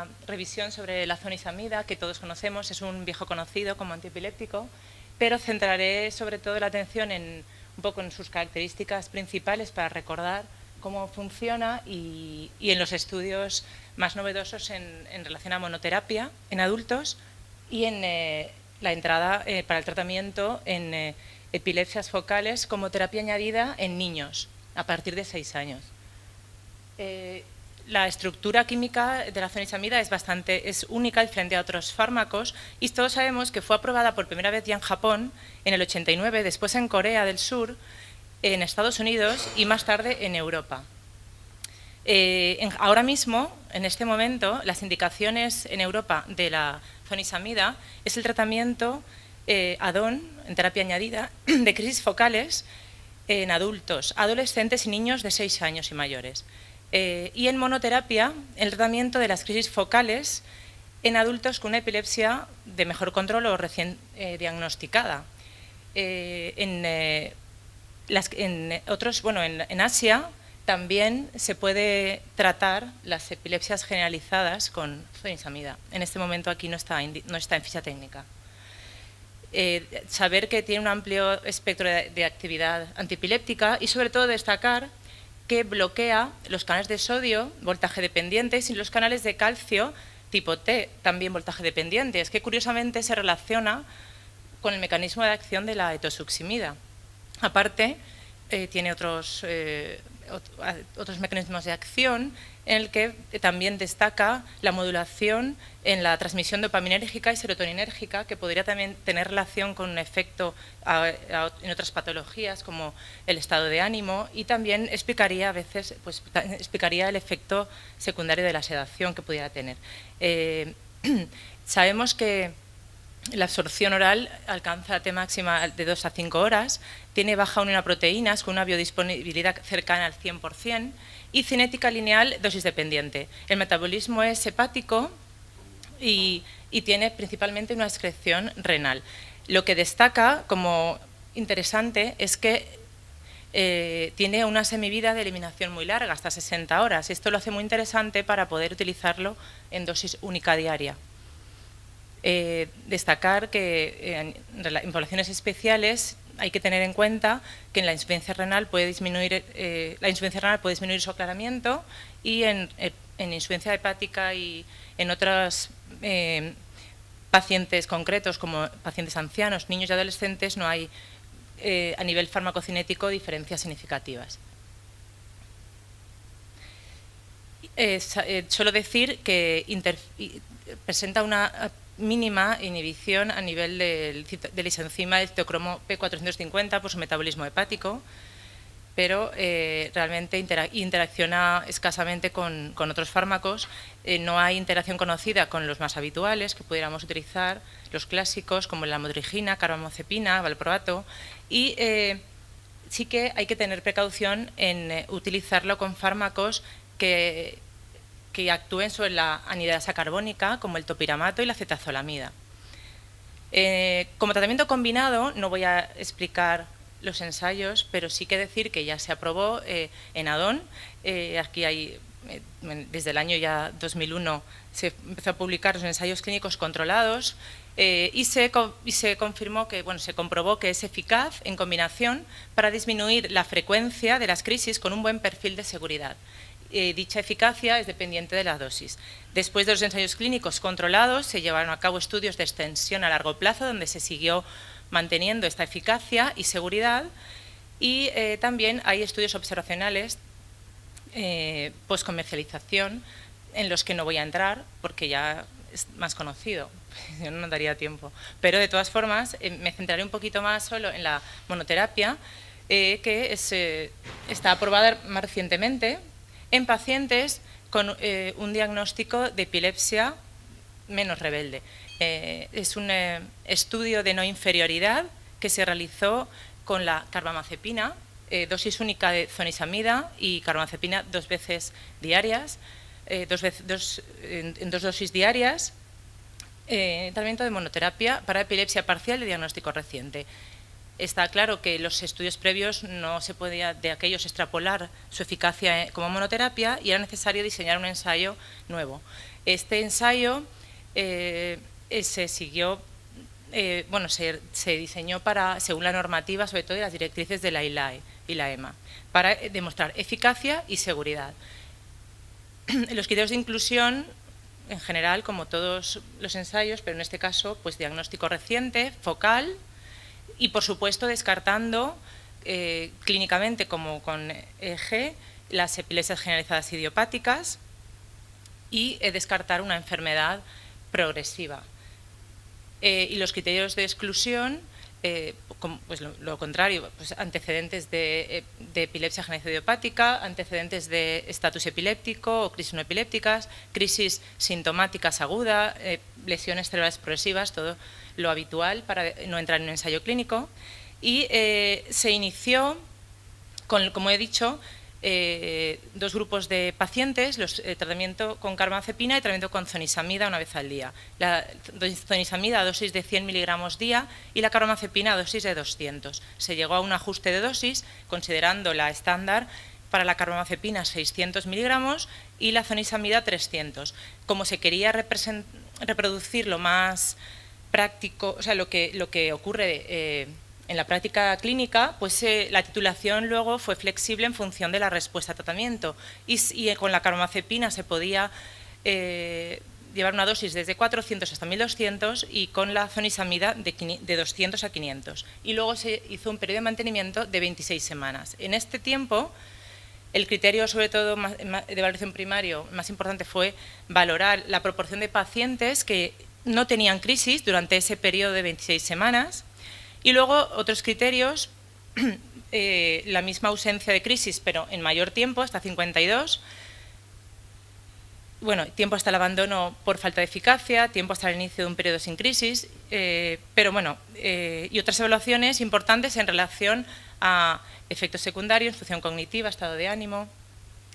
una revisión sobre la zonisamida, que todos conocemos, es un viejo conocido como antiepiléptico, pero centraré sobre todo la atención un poco en sus características principales para recordar cómo funciona y en los estudios más novedosos en relación a monoterapia en adultos y en la entrada para el tratamiento en epilepsias focales como terapia añadida en niños a partir de 6 años. La estructura química de la zonisamida es única frente a otros fármacos y todos sabemos que fue aprobada por primera vez ya en Japón en el 89, después en Corea del Sur, en Estados Unidos y más tarde en Europa. Ahora mismo, en este momento, las indicaciones en Europa de la zonisamida es el tratamiento ADON, en terapia añadida, de crisis focales en adultos, adolescentes y niños de 6 años y mayores. Y en monoterapia, el tratamiento de las crisis focales en adultos con una epilepsia de mejor control o recién diagnosticada. En Asia también se puede tratar las epilepsias generalizadas con zonisamida. En este momento aquí no está en ficha técnica. Saber que tiene un amplio espectro de actividad antiepiléptica y sobre todo destacar que bloquea los canales de sodio, voltaje dependientes, y los canales de calcio tipo T, también voltaje dependientes, que curiosamente se relaciona con el mecanismo de acción de la etosuximida. Aparte, tiene otros mecanismos de acción en el que también destaca la modulación en la transmisión dopaminérgica y serotoninérgica, que podría también tener relación con un efecto en otras patologías como el estado de ánimo, y también explicaría a veces el efecto secundario de la sedación que pudiera tener. Sabemos que la absorción oral alcanza la T máxima de 2 a 5 horas, tiene baja unión a proteínas con una biodisponibilidad cercana al 100% y cinética lineal dosis dependiente. El metabolismo es hepático y tiene principalmente una excreción renal. Lo que destaca como interesante es que tiene una semivida de eliminación muy larga, hasta 60 horas. Esto lo hace muy interesante para poder utilizarlo en dosis única diaria. Destacar que en poblaciones especiales hay que tener en cuenta que en la insuficiencia renal puede disminuir su aclaramiento, y en insuficiencia hepática y en otros pacientes concretos como pacientes ancianos, niños y adolescentes no hay a nivel farmacocinético diferencias significativas. Suelo decir que presenta una mínima inhibición a nivel del lisenzima del citocromo P450 por su metabolismo hepático, pero realmente interacciona escasamente con otros fármacos. No hay interacción conocida con los más habituales que pudiéramos utilizar, los clásicos como la lamotrigina, carbamazepina, valproato, y sí que hay que tener precaución en utilizarlo con fármacos que actúen sobre la anhidasa carbónica, como el topiramato y la cetazolamida. Como tratamiento combinado, no voy a explicar los ensayos, pero sí que decir que ya se aprobó en ADON. Aquí hay, desde el año ya 2001, se empezó a publicar los ensayos clínicos controlados y se confirmó que, se comprobó que es eficaz en combinación para disminuir la frecuencia de las crisis con un buen perfil de seguridad. Dicha eficacia es dependiente de la dosis. Después de los ensayos clínicos controlados, se llevaron a cabo estudios de extensión a largo plazo, donde se siguió manteniendo esta eficacia y seguridad, y también hay estudios observacionales post-comercialización, en los que no voy a entrar porque ya es más conocido, yo no daría tiempo. Pero de todas formas, me centraré un poquito más solo en la monoterapia, que está aprobada más recientemente en pacientes con un diagnóstico de epilepsia menos rebelde. Es un estudio de no inferioridad que se realizó con la carbamazepina, dosis única de zonisamida y carbamazepina 2 veces diarias, en 2 dosis diarias, tratamiento de monoterapia para epilepsia parcial de diagnóstico reciente. Está claro que los estudios previos no se podía de aquellos extrapolar su eficacia como monoterapia y era necesario diseñar un ensayo nuevo. Este ensayo se siguió, se diseñó según la normativa, sobre todo de las directrices de la ILAE y la EMA, para demostrar eficacia y seguridad. Los criterios de inclusión, en general, como todos los ensayos, pero en este caso, pues diagnóstico reciente, focal y, por supuesto, descartando clínicamente, como con EG, las epilepsias generalizadas idiopáticas y descartar una enfermedad progresiva. Y los criterios de exclusión, pues lo contrario, pues antecedentes de epilepsia generalizada idiopática, antecedentes de estatus epiléptico o crisis no epilépticas, crisis sintomáticas agudas, lesiones cerebrales progresivas, todo lo habitual para no entrar en un ensayo clínico. Y se inició, como he dicho, dos grupos de pacientes, tratamiento con carbamazepina y tratamiento con zonisamida una vez al día. La zonisamida a dosis de 100 miligramos día y la carbamazepina a dosis de 200. Se llegó a un ajuste de dosis, considerando la estándar para la carbamazepina 600 miligramos y la zonisamida 300. Como se quería reproducir lo más práctico, o sea, lo que ocurre en la práctica clínica, pues la titulación luego fue flexible en función de la respuesta a tratamiento y con la carbamazepina se podía llevar una dosis desde 400 hasta 1200 y con la zonisamida de 200 a 500. Y luego se hizo un periodo de mantenimiento de 26 semanas. En este tiempo, el criterio, sobre todo de valoración primario, más importante fue valorar la proporción de pacientes que no tenían crisis durante ese periodo de 26 semanas. Y luego otros criterios, la misma ausencia de crisis, pero en mayor tiempo, hasta 52. Bueno, tiempo hasta el abandono por falta de eficacia, tiempo hasta el inicio de un periodo sin crisis, pero bueno, y otras evaluaciones importantes en relación a efectos secundarios, función cognitiva, estado de ánimo.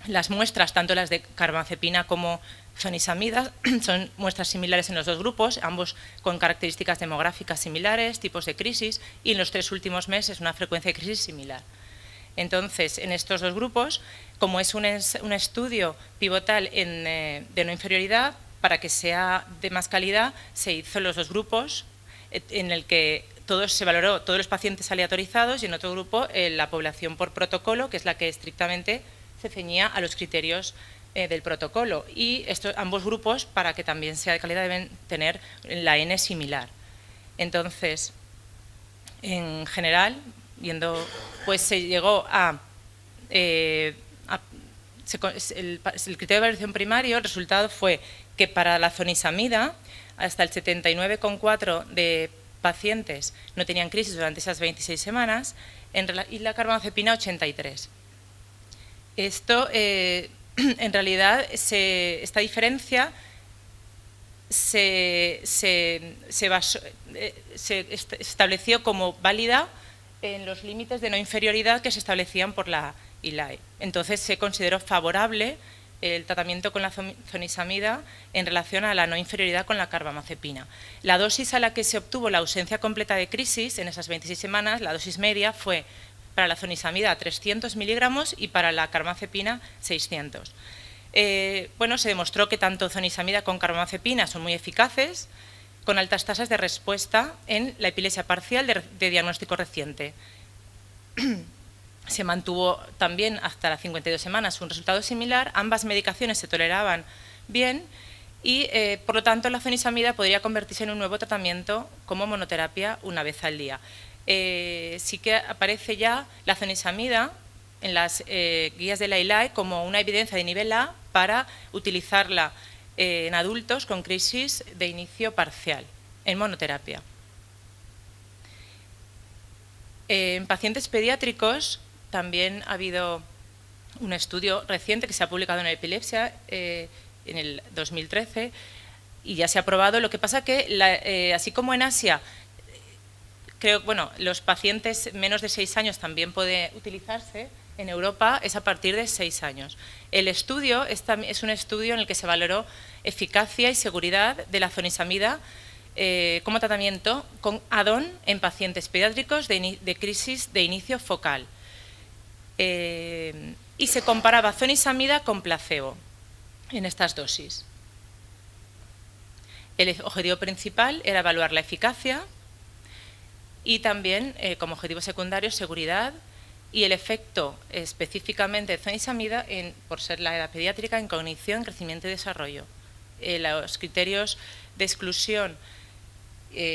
Las muestras, tanto las de carbamazepina como zonisamida, son muestras similares en los dos grupos, ambos con características demográficas similares, tipos de crisis, y en los 3 últimos meses una frecuencia de crisis similar. Entonces, en estos dos grupos, como es un estudio pivotal de no inferioridad, para que sea de más calidad, se hizo los dos grupos, en el que se valoró todos los pacientes aleatorizados y en otro grupo la población por protocolo, que es la que estrictamente se ceñía a los criterios del protocolo. Y ambos grupos, para que también sea de calidad, deben tener la N similar. Entonces, en general, pues se llegó el criterio de evaluación primario, el resultado fue que para la zonisamida, hasta el 79,4% de pacientes no tenían crisis durante esas 26 semanas y la carbamazepina 83%. Esto, en realidad, esta diferencia se estableció como válida en los límites de no inferioridad que se establecían por la ILAE. Entonces, se consideró favorable el tratamiento con la zonisamida en relación a la no inferioridad con la carbamazepina. La dosis a la que se obtuvo la ausencia completa de crisis en esas 26 semanas, la dosis media fue para la zonisamida 300 miligramos y para la carbamazepina 600. Bueno, se demostró que tanto zonisamida como carbamazepina son muy eficaces, con altas tasas de respuesta en la epilepsia parcial de diagnóstico reciente. Se mantuvo también hasta las 52 semanas un resultado similar, ambas medicaciones se toleraban bien y, por lo tanto, la zonisamida podría convertirse en un nuevo tratamiento como monoterapia una vez al día. Sí que aparece ya la zonisamida en las guías de la ILAE como una evidencia de nivel A para utilizarla en adultos con crisis de inicio parcial, en monoterapia. En pacientes pediátricos también ha habido un estudio reciente que se ha publicado en Epilepsia en el 2013 y ya se ha aprobado. Lo que pasa que, así como en Asia, los pacientes menos de 6 años también puede utilizarse, en Europa es a partir de 6 años. El estudio es un estudio en el que se valoró eficacia y seguridad de la zonisamida como tratamiento con add-on en pacientes pediátricos de crisis de inicio focal. Y se comparaba zonisamida con placebo en estas dosis. El objetivo principal era evaluar la eficacia y también, como objetivo secundario, seguridad y el efecto específicamente de zonisamida, por ser la edad pediátrica, en cognición, crecimiento y desarrollo. Los criterios de exclusión,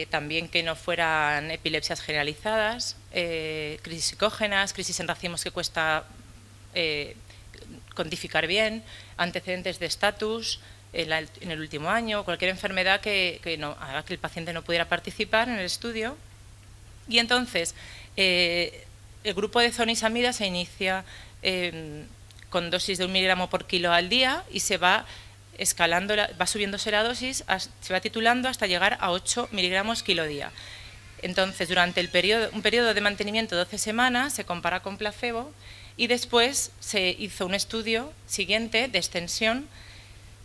también que no fueran epilepsias generalizadas, crisis psicógenas, crisis en racimos que cuesta cuantificar bien, antecedentes de estatus en el último año, cualquier enfermedad que haga que el paciente no pudiera participar en el estudio. Y entonces, el grupo de zonisamida se inicia con dosis de 1 miligramo por kilo al día y se va escalando, va subiéndose la dosis, se va titulando hasta llegar a 8 miligramos kilo día. Entonces, durante un periodo de mantenimiento de 12 semanas, se compara con placebo y después se hizo un estudio siguiente de extensión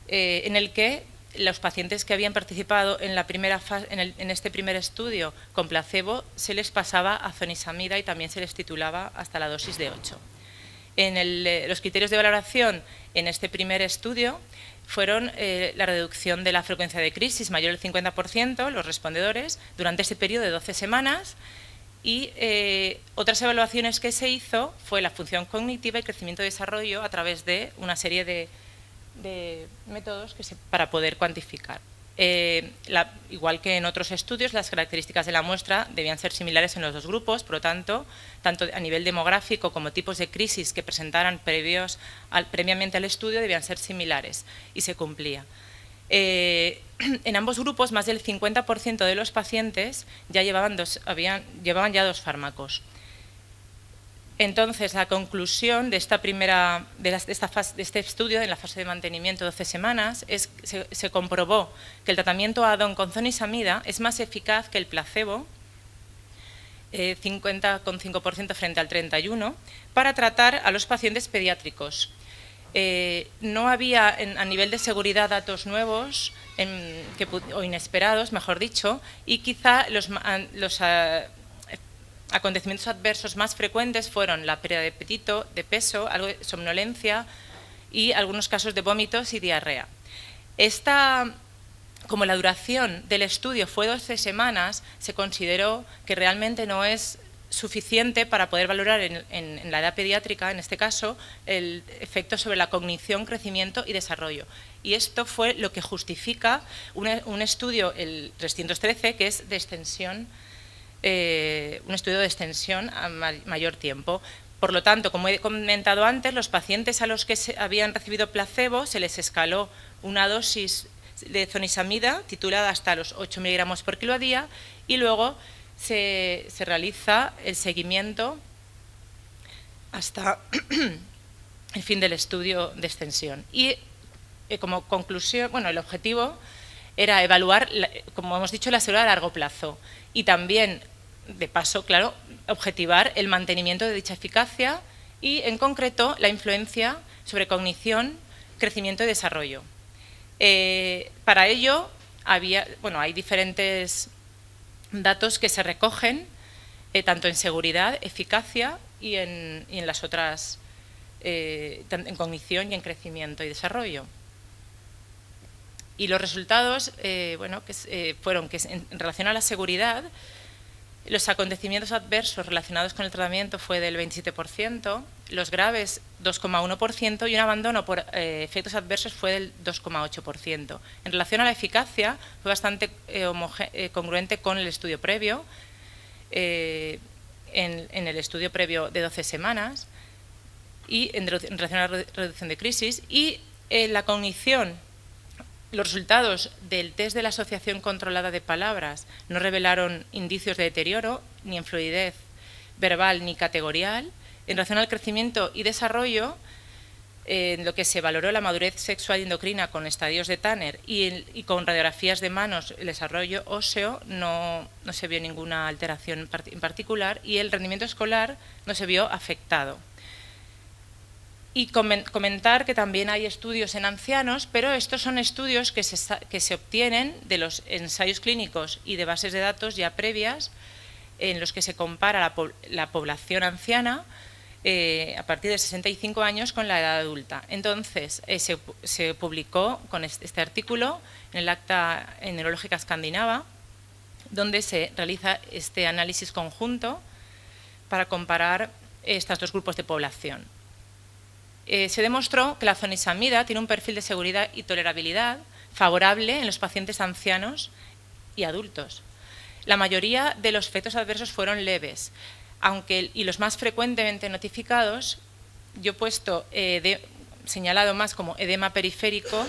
en el que los pacientes que habían participado en la primera fase, en este primer estudio con placebo, se les pasaba a zonisamida y también se les titulaba hasta la dosis de 8. Los criterios de valoración en este primer estudio fueron la reducción de la frecuencia de crisis mayor del 50%, los respondedores, durante este periodo de 12 semanas. Y otras evaluaciones que se hizo fue la función cognitiva y crecimiento y desarrollo a través de una serie de métodos para poder cuantificar. Igual que en otros estudios, las características de la muestra debían ser similares en los dos grupos, por lo tanto a nivel demográfico como tipos de crisis que presentaran previamente al estudio debían ser similares y se cumplía. En ambos grupos, más del 50% de los pacientes ya llevaban ya dos fármacos. Entonces, la conclusión de este estudio, en la fase de mantenimiento de 12 semanas, es que se comprobó que el tratamiento add-on con zonisamida es más eficaz que el placebo, 50,5% frente al 31%, para tratar a los pacientes pediátricos. No había a nivel de seguridad datos nuevos o inesperados, mejor dicho, y quizá los acontecimientos adversos más frecuentes fueron la pérdida de apetito, de peso, algo de somnolencia y algunos casos de vómitos y diarrea. Como la duración del estudio fue 12 semanas, se consideró que realmente no es suficiente para poder valorar en la edad pediátrica, en este caso, el efecto sobre la cognición, crecimiento y desarrollo. Y esto fue lo que justifica un estudio, el 313, que es de extensión, un estudio de extensión a mayor tiempo. Por lo tanto, como he comentado antes, los pacientes a los que habían recibido placebo se les escaló una dosis de zonisamida titulada hasta los 8 miligramos por kilo a día y luego se realiza el seguimiento hasta el fin del estudio de extensión. Y como conclusión, el objetivo era evaluar, como hemos dicho, la seguridad a largo plazo y también, de paso, claro, objetivar el mantenimiento de dicha eficacia y, en concreto, la influencia sobre cognición, crecimiento y desarrollo. Para ello, hay diferentes datos que se recogen, tanto en seguridad, eficacia y en las otras, en cognición y en crecimiento y desarrollo. Y los resultados fueron que en relación a la seguridad, los acontecimientos adversos relacionados con el tratamiento fue del 27%, los graves 2,1% y un abandono por efectos adversos fue del 2,8%. En relación a la eficacia, fue bastante congruente con el estudio previo, en el estudio previo de 12 semanas, y en relación a la reducción de crisis. Y la cognición, los resultados del test de la asociación controlada de palabras no revelaron indicios de deterioro, ni en fluidez verbal ni categorial. En relación al crecimiento y desarrollo, en lo que se valoró la madurez sexual y endocrina con estadios de Tanner y con radiografías de manos, el desarrollo óseo, no se vio ninguna alteración en particular y el rendimiento escolar no se vio afectado. Y comentar que también hay estudios en ancianos, pero estos son estudios que se obtienen de los ensayos clínicos y de bases de datos ya previas, en los que se compara la población anciana a partir de 65 años con la edad adulta. Entonces, se publicó con este artículo en el Acta Neurológica Escandinava, donde se realiza este análisis conjunto para comparar estos dos grupos de población. Se demostró que la zonisamida tiene un perfil de seguridad y tolerabilidad favorable en los pacientes ancianos y adultos. La mayoría de los efectos adversos fueron leves, y los más frecuentemente notificados, yo he puesto señalado más como edema periférico,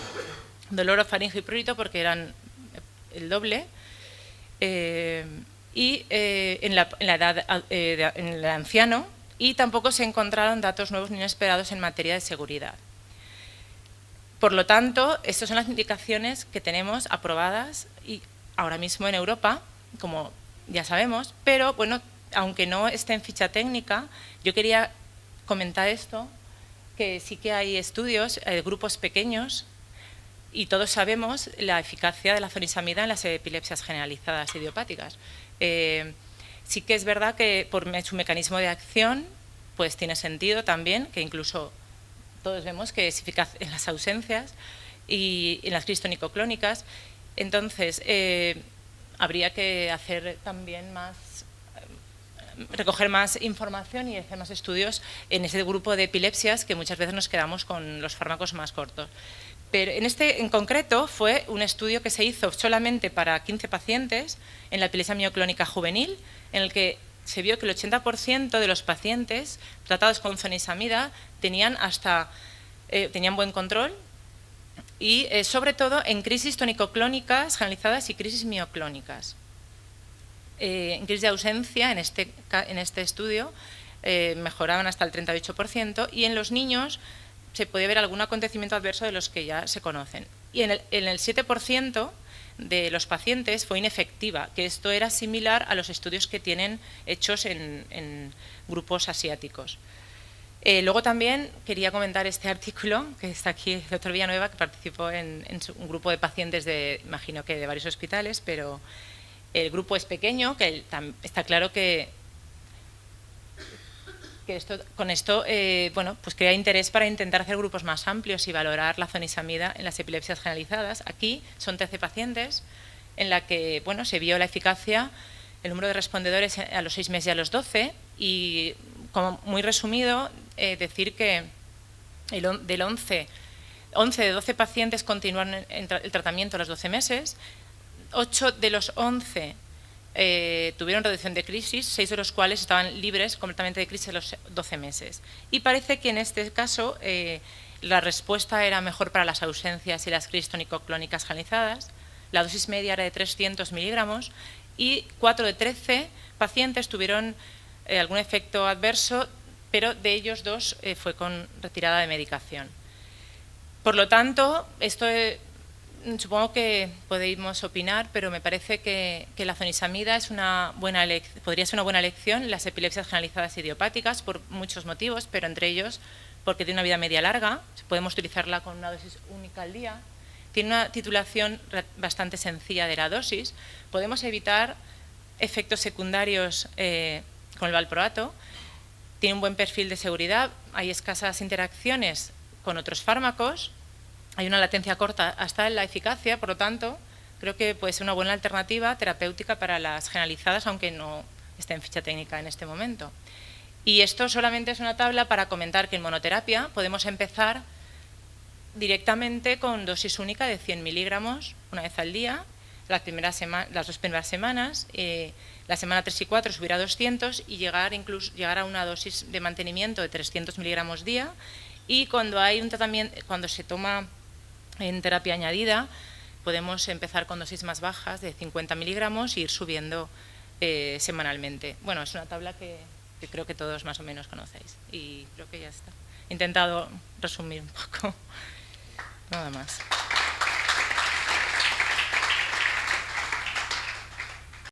dolor faríngeo y prurito, porque eran el doble, y en el anciano, y tampoco se encontraron datos nuevos ni inesperados en materia de seguridad. Por lo tanto, estas son las indicaciones que tenemos aprobadas y ahora mismo en Europa, como ya sabemos, pero bueno, aunque no esté en ficha técnica, yo quería comentar esto, que sí que hay estudios, grupos pequeños, y todos sabemos la eficacia de la zonisamida en las epilepsias generalizadas idiopáticas. Sí que es verdad que por su mecanismo de acción, pues tiene sentido también, que incluso todos vemos que es eficaz en las ausencias y en las crisis tónico-clónicas. Entonces, habría que hacer también recoger más información y hacer más estudios en ese grupo de epilepsias que muchas veces nos quedamos con los fármacos más cortos. Pero en concreto fue un estudio que se hizo solamente para 15 pacientes en la epilepsia mioclónica juvenil, en el que se vio que el 80% de los pacientes tratados con zonisamida tenían buen control y sobre todo en crisis tónico-clónicas generalizadas y crisis mioclónicas. En crisis de ausencia, en este estudio, mejoraban hasta el 38% y en los niños se podía ver algún acontecimiento adverso de los que ya se conocen. Y en el 7% de los pacientes fue inefectiva, que esto era similar a los estudios que tienen hechos en grupos asiáticos. Luego también quería comentar este artículo, que está aquí, el doctor Villanueva, que participó en un grupo de pacientes imagino que de varios hospitales, pero el grupo es pequeño, que está claro que con esto bueno, pues crea interés para intentar hacer grupos más amplios y valorar la zonisamida en las epilepsias generalizadas. Aquí son 13 pacientes en la que bueno, se vio la eficacia, el número de respondedores a los 6 meses y a los 12, y como muy resumido, decir que del 11 de 12 pacientes continuaron el tratamiento a los 12 meses, 8 de los 11 tuvieron reducción de crisis, 6 de los cuales estaban libres completamente de crisis a los 12 meses. Y parece que en este caso la respuesta era mejor para las ausencias y las crisis tónico-clónicas generalizadas. La dosis media era de 300 miligramos y 4 de 13 pacientes tuvieron algún efecto adverso, pero de ellos 2 fue con retirada de medicación. Por lo tanto, esto supongo que podemos opinar, pero me parece que la zonisamida podría ser una buena elección en las epilepsias generalizadas idiopáticas por muchos motivos, pero entre ellos porque tiene una vida media larga, podemos utilizarla con una dosis única al día, tiene una titulación bastante sencilla de la dosis, podemos evitar efectos secundarios con el valproato, tiene un buen perfil de seguridad, hay escasas interacciones con otros fármacos, hay una latencia corta hasta en la eficacia, por lo tanto, creo que puede ser una buena alternativa terapéutica para las generalizadas, aunque no esté en ficha técnica en este momento. Y esto solamente es una tabla para comentar que en monoterapia podemos empezar directamente con dosis única de 100 miligramos una vez al día, las 2 primeras semanas, la semana 3 y 4 subir a 200 y llegar a una dosis de mantenimiento de 300 miligramos día. Y cuando hay un tratamiento, cuando se toma en terapia añadida, podemos empezar con dosis más bajas de 50 miligramos e ir subiendo semanalmente. Bueno, es una tabla que creo que todos más o menos conocéis y creo que ya está. He intentado resumir un poco, nada más.